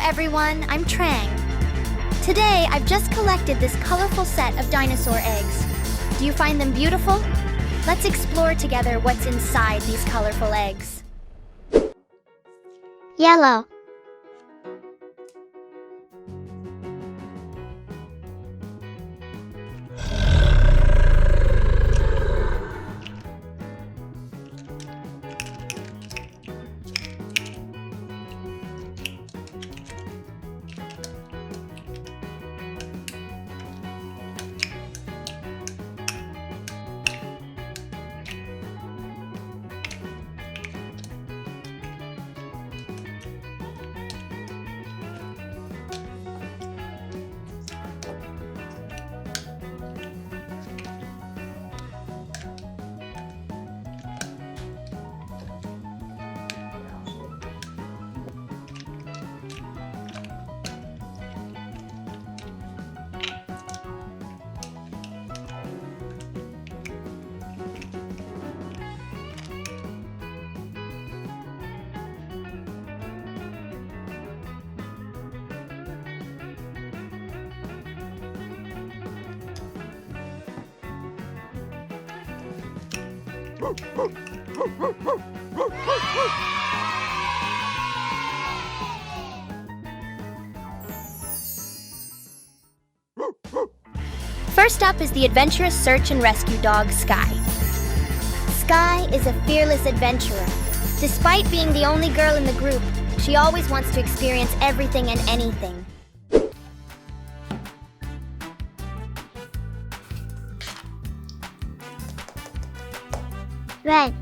everyone, I'm Trang. Today, I've just collected this colorful set of dinosaur eggs. Do you find them beautiful? Let's explore together what's inside these colorful eggs. Yellow. First up is the adventurous search and rescue dog, Skye. Skye is a fearless adventurer. Despite being the only girl in the group, she always wants to experience everything and anything. Red.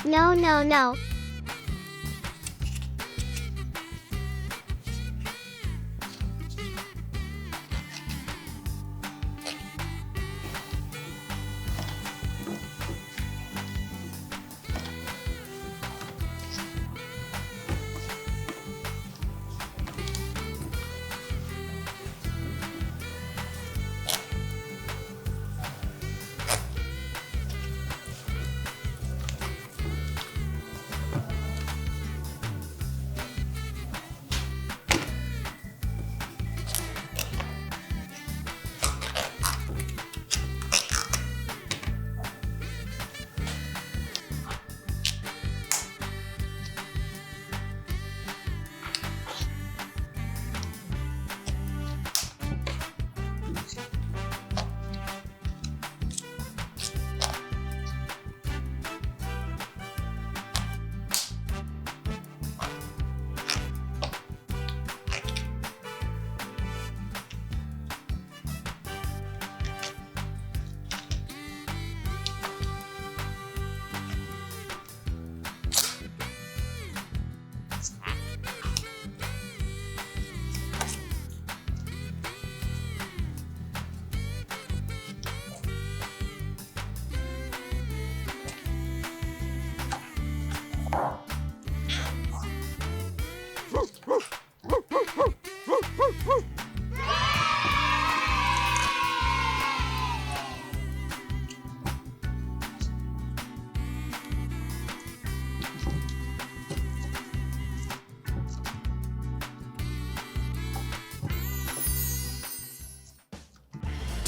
No, no, no.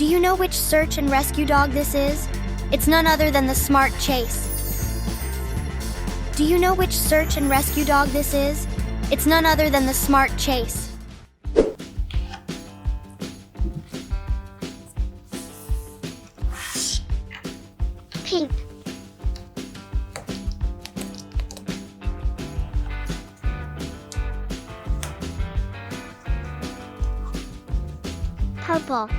Do you know which search and rescue dog this is? It's none other than the Smart Chase. Do you know which search and rescue dog this is? It's none other than the Smart Chase. Pink. Purple.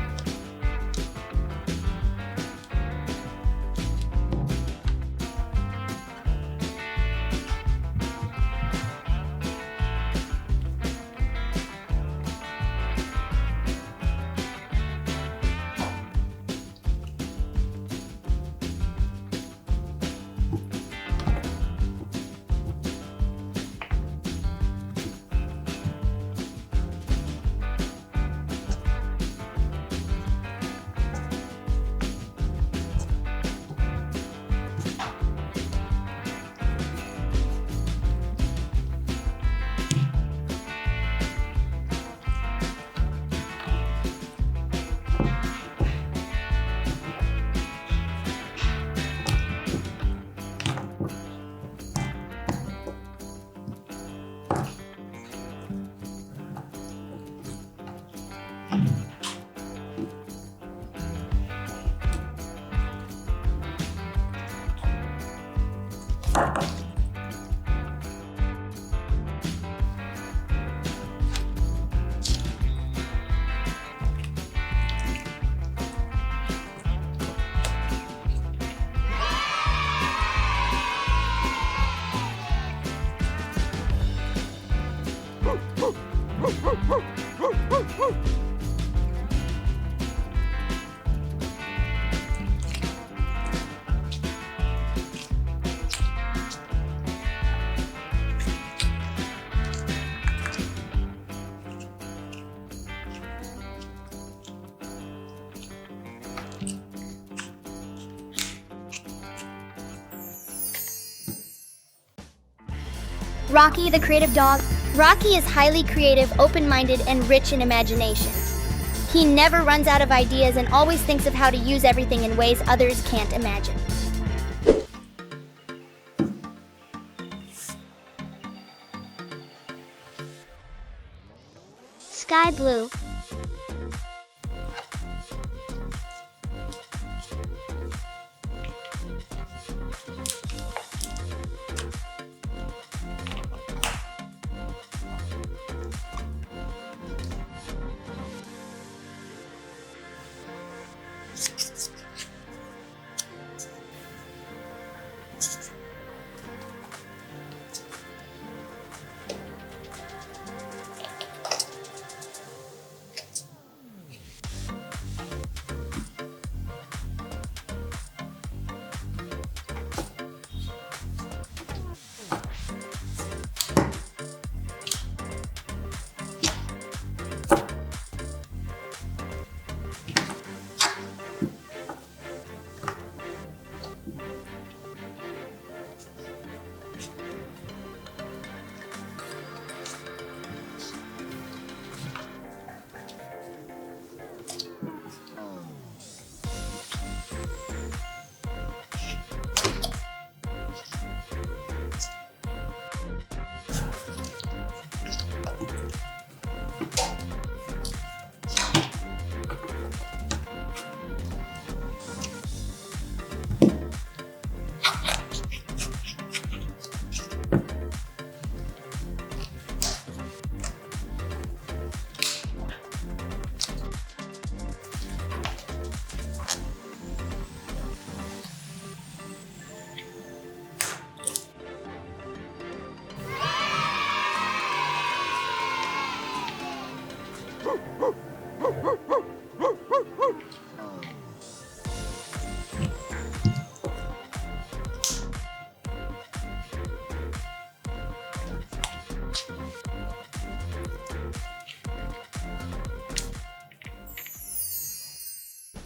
Rocky, the creative dog. Rocky is highly creative, open-minded, and rich in imagination. He never runs out of ideas and always thinks of how to use everything in ways others can't imagine. Sky blue.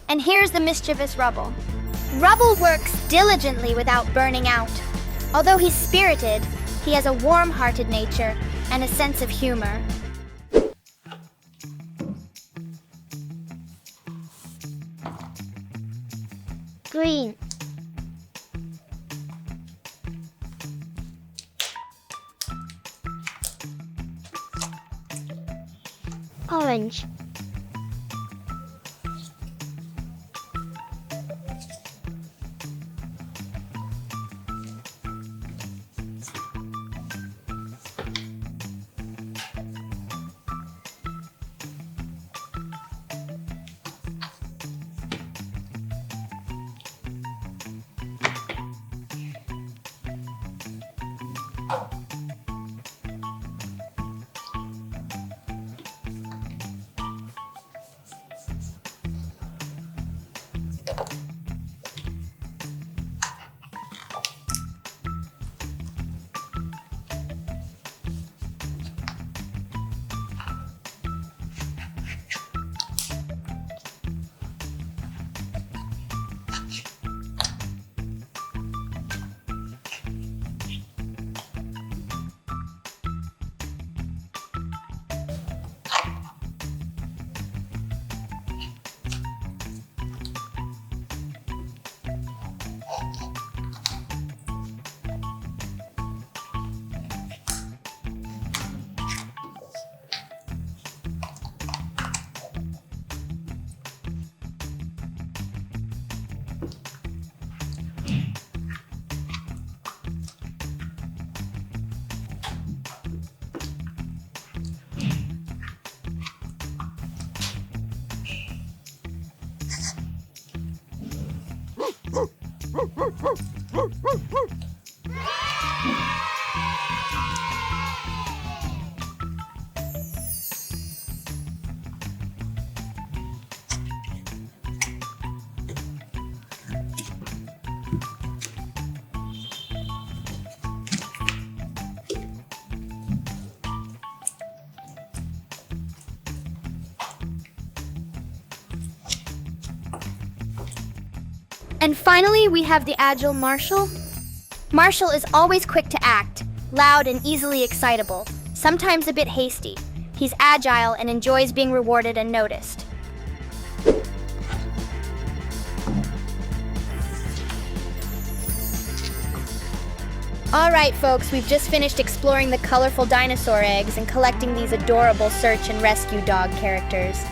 And here's the mischievous Rubble. Rubble works diligently without burning out. Although he's spirited, he has a warm-hearted nature and a sense of humor. Green. Orange. And finally, we have the agile Marshall. Marshall is always quick to act, loud and easily excitable, sometimes a bit hasty. He's agile and enjoys being rewarded and noticed. All right, folks, we've just finished exploring the colorful dinosaur eggs and collecting these adorable search and rescue dog characters.